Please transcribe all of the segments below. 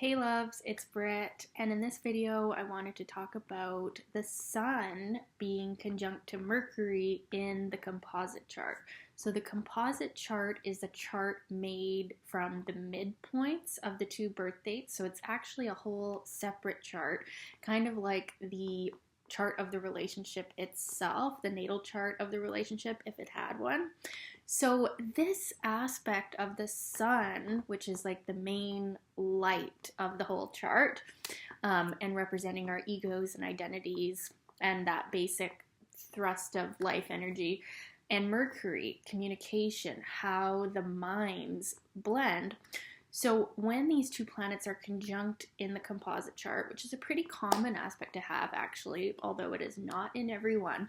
Hey loves, it's Britt, and in this video I wanted to talk about the Sun being conjunct to Mercury in the composite chart. So the composite chart is a chart made from the midpoints of the two birth dates, so it's actually a whole separate chart, kind of like the chart of the relationship itself, the natal chart of the relationship if it had one. So this aspect of the Sun, which is like the main light of the whole chart, and representing our egos and identities and that basic thrust of life energy, and Mercury, communication, how the minds blend. So when these two planets are conjunct in the composite chart, which is a pretty common aspect to have actually, although it is not in everyone,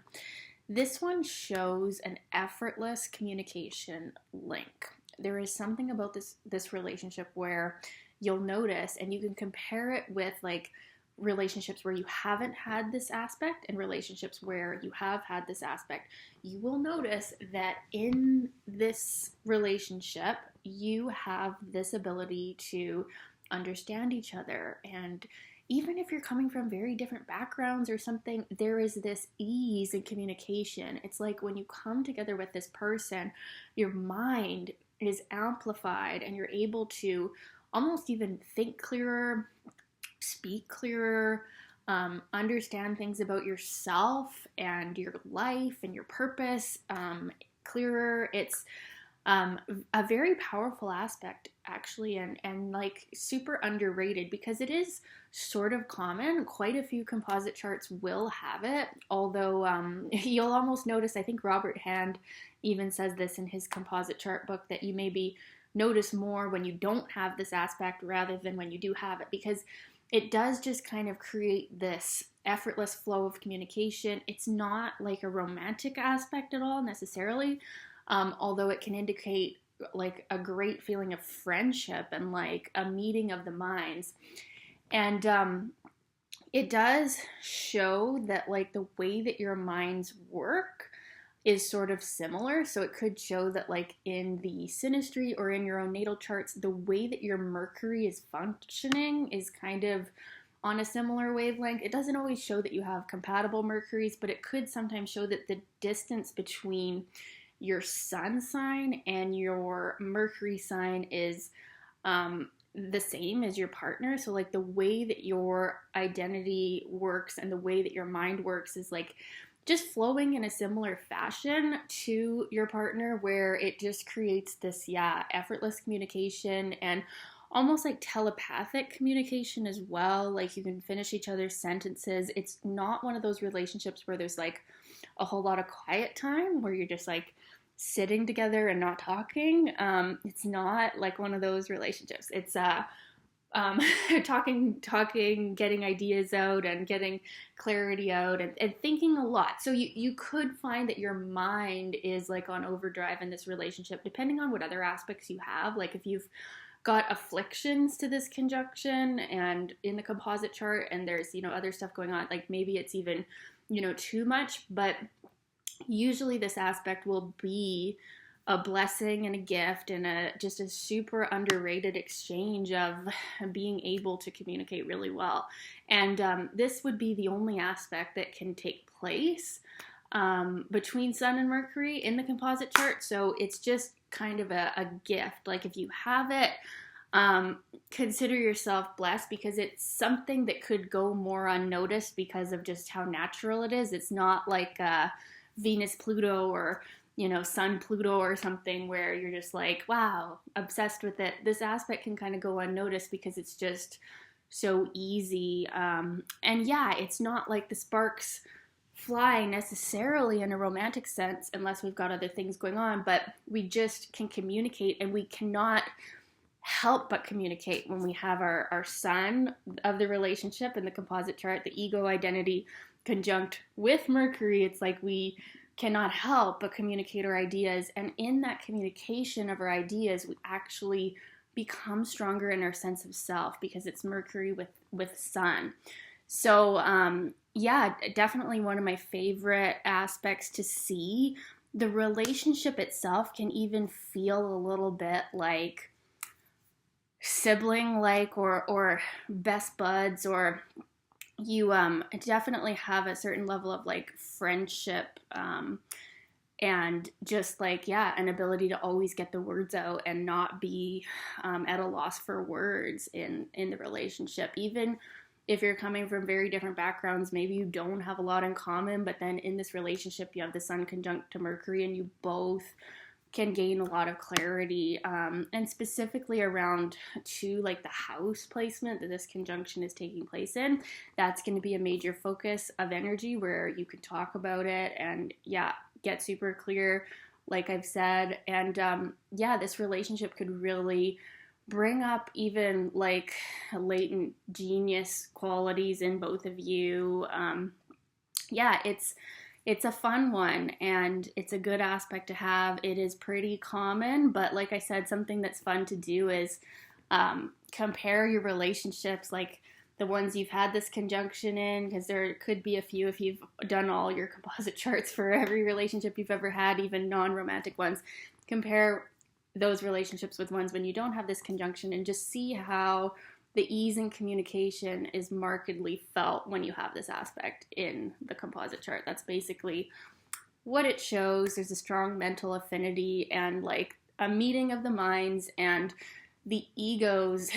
this one shows an effortless communication link. There is something about this relationship where you'll notice, and you can compare it with like relationships where you haven't had this aspect and relationships where you have had this aspect. You will notice that in this relationship, you have this ability to understand each other, and even if you're coming from very different backgrounds or something, there is this ease in communication. It's like when you come together with this person, your mind is amplified and you're able to almost even think clearer, speak clearer, understand things about yourself and your life and your purpose clearer. It's a very powerful aspect actually, and like super underrated because it is sort of common. Quite a few composite charts will have it, although you'll almost notice, I think Robert Hand even says this in his composite chart book, that you maybe notice more when you don't have this aspect rather than when you do have it, because it does just kind of create this effortless flow of communication. It's not like a romantic aspect at all necessarily, although it can indicate like a great feeling of friendship and like a meeting of the minds. And it does show that like the way that your minds work is sort of similar. So it could show that like in the synastry or in your own natal charts, the way that your Mercury is functioning is kind of on a similar wavelength. It doesn't always show that you have compatible Mercuries, but it could sometimes show that the distance between your sun sign and your Mercury sign is the same as your partner. So like the way that your identity works and the way that your mind works is like just flowing in a similar fashion to your partner, where it just creates this effortless communication and almost like telepathic communication as well. Like you can finish each other's sentences. It's not one of those relationships where there's like a whole lot of quiet time where you're just like sitting together and not talking. It's not like one of those relationships. It's talking, getting ideas out and getting clarity out and thinking a lot. So you could find that your mind is like on overdrive in this relationship, depending on what other aspects you have. Like if you've got afflictions to this conjunction and in the composite chart, and there's, other stuff going on, like maybe it's even, too much, but usually this aspect will be a blessing and a gift and just a super underrated exchange of being able to communicate really well. And this would be the only aspect that can take place between Sun and Mercury in the composite chart. So it's just kind of a gift. Like if you have it, consider yourself blessed, because it's something that could go more unnoticed because of just how natural it is. It's not like Venus Pluto or Sun Pluto or something where you're just like, wow, obsessed with it. This aspect can kind of go unnoticed because it's just so easy. And it's not like the sparks fly necessarily in a romantic sense unless we've got other things going on, but we just can communicate, and we cannot help but communicate when we have our sun of the relationship in the composite chart, the ego identity conjunct with Mercury. It's like we cannot help but communicate our ideas, and in that communication of our ideas, we actually become stronger in our sense of self because it's Mercury with Sun. So definitely one of my favorite aspects to see. The relationship itself can even feel a little bit like sibling like or best buds, or you definitely have a certain level of like friendship, and just like, yeah, an ability to always get the words out and not be at a loss for words in the relationship. Even if you're coming from very different backgrounds, maybe you don't have a lot in common, but then in this relationship you have the sun conjunct to Mercury, and you both can gain a lot of clarity, and specifically around to like the house placement that this conjunction is taking place in. That's going to be a major focus of energy where you can talk about it and, yeah, get super clear, like I've said. And yeah, this relationship could really bring up even like latent genius qualities in both of you. Yeah, it's a fun one, and it's a good aspect to have. It is pretty common, but like I said, something that's fun to do is compare your relationships, like the ones you've had this conjunction in, because there could be a few if you've done all your composite charts for every relationship you've ever had, even non-romantic ones. Compare those relationships with ones when you don't have this conjunction, and just see how the ease in communication is markedly felt when you have this aspect in the composite chart. That's basically what it shows. There's a strong mental affinity and like a meeting of the minds and the egos.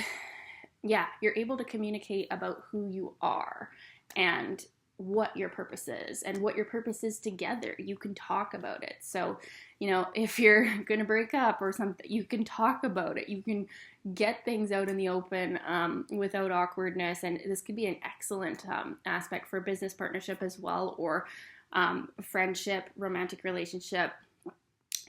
Yeah, you're able to communicate about who you are and what your purpose is and what your purpose is together. You can talk about it. So, you know, if you're going to break up or something, you can talk about it. You can get things out in the open without awkwardness. And this could be an excellent aspect for business partnership as well, or friendship, romantic relationship.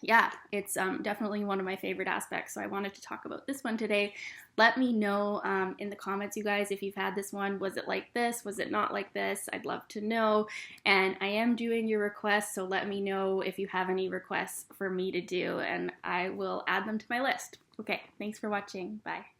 Yeah, it's definitely one of my favorite aspects. So I wanted to talk about this one today. Let me know in the comments, you guys, if you've had this one. Was it like this? Was it not like this? I'd love to know. And I am doing your requests, so let me know if you have any requests for me to do, and I will add them to my list. Okay, thanks for watching. Bye.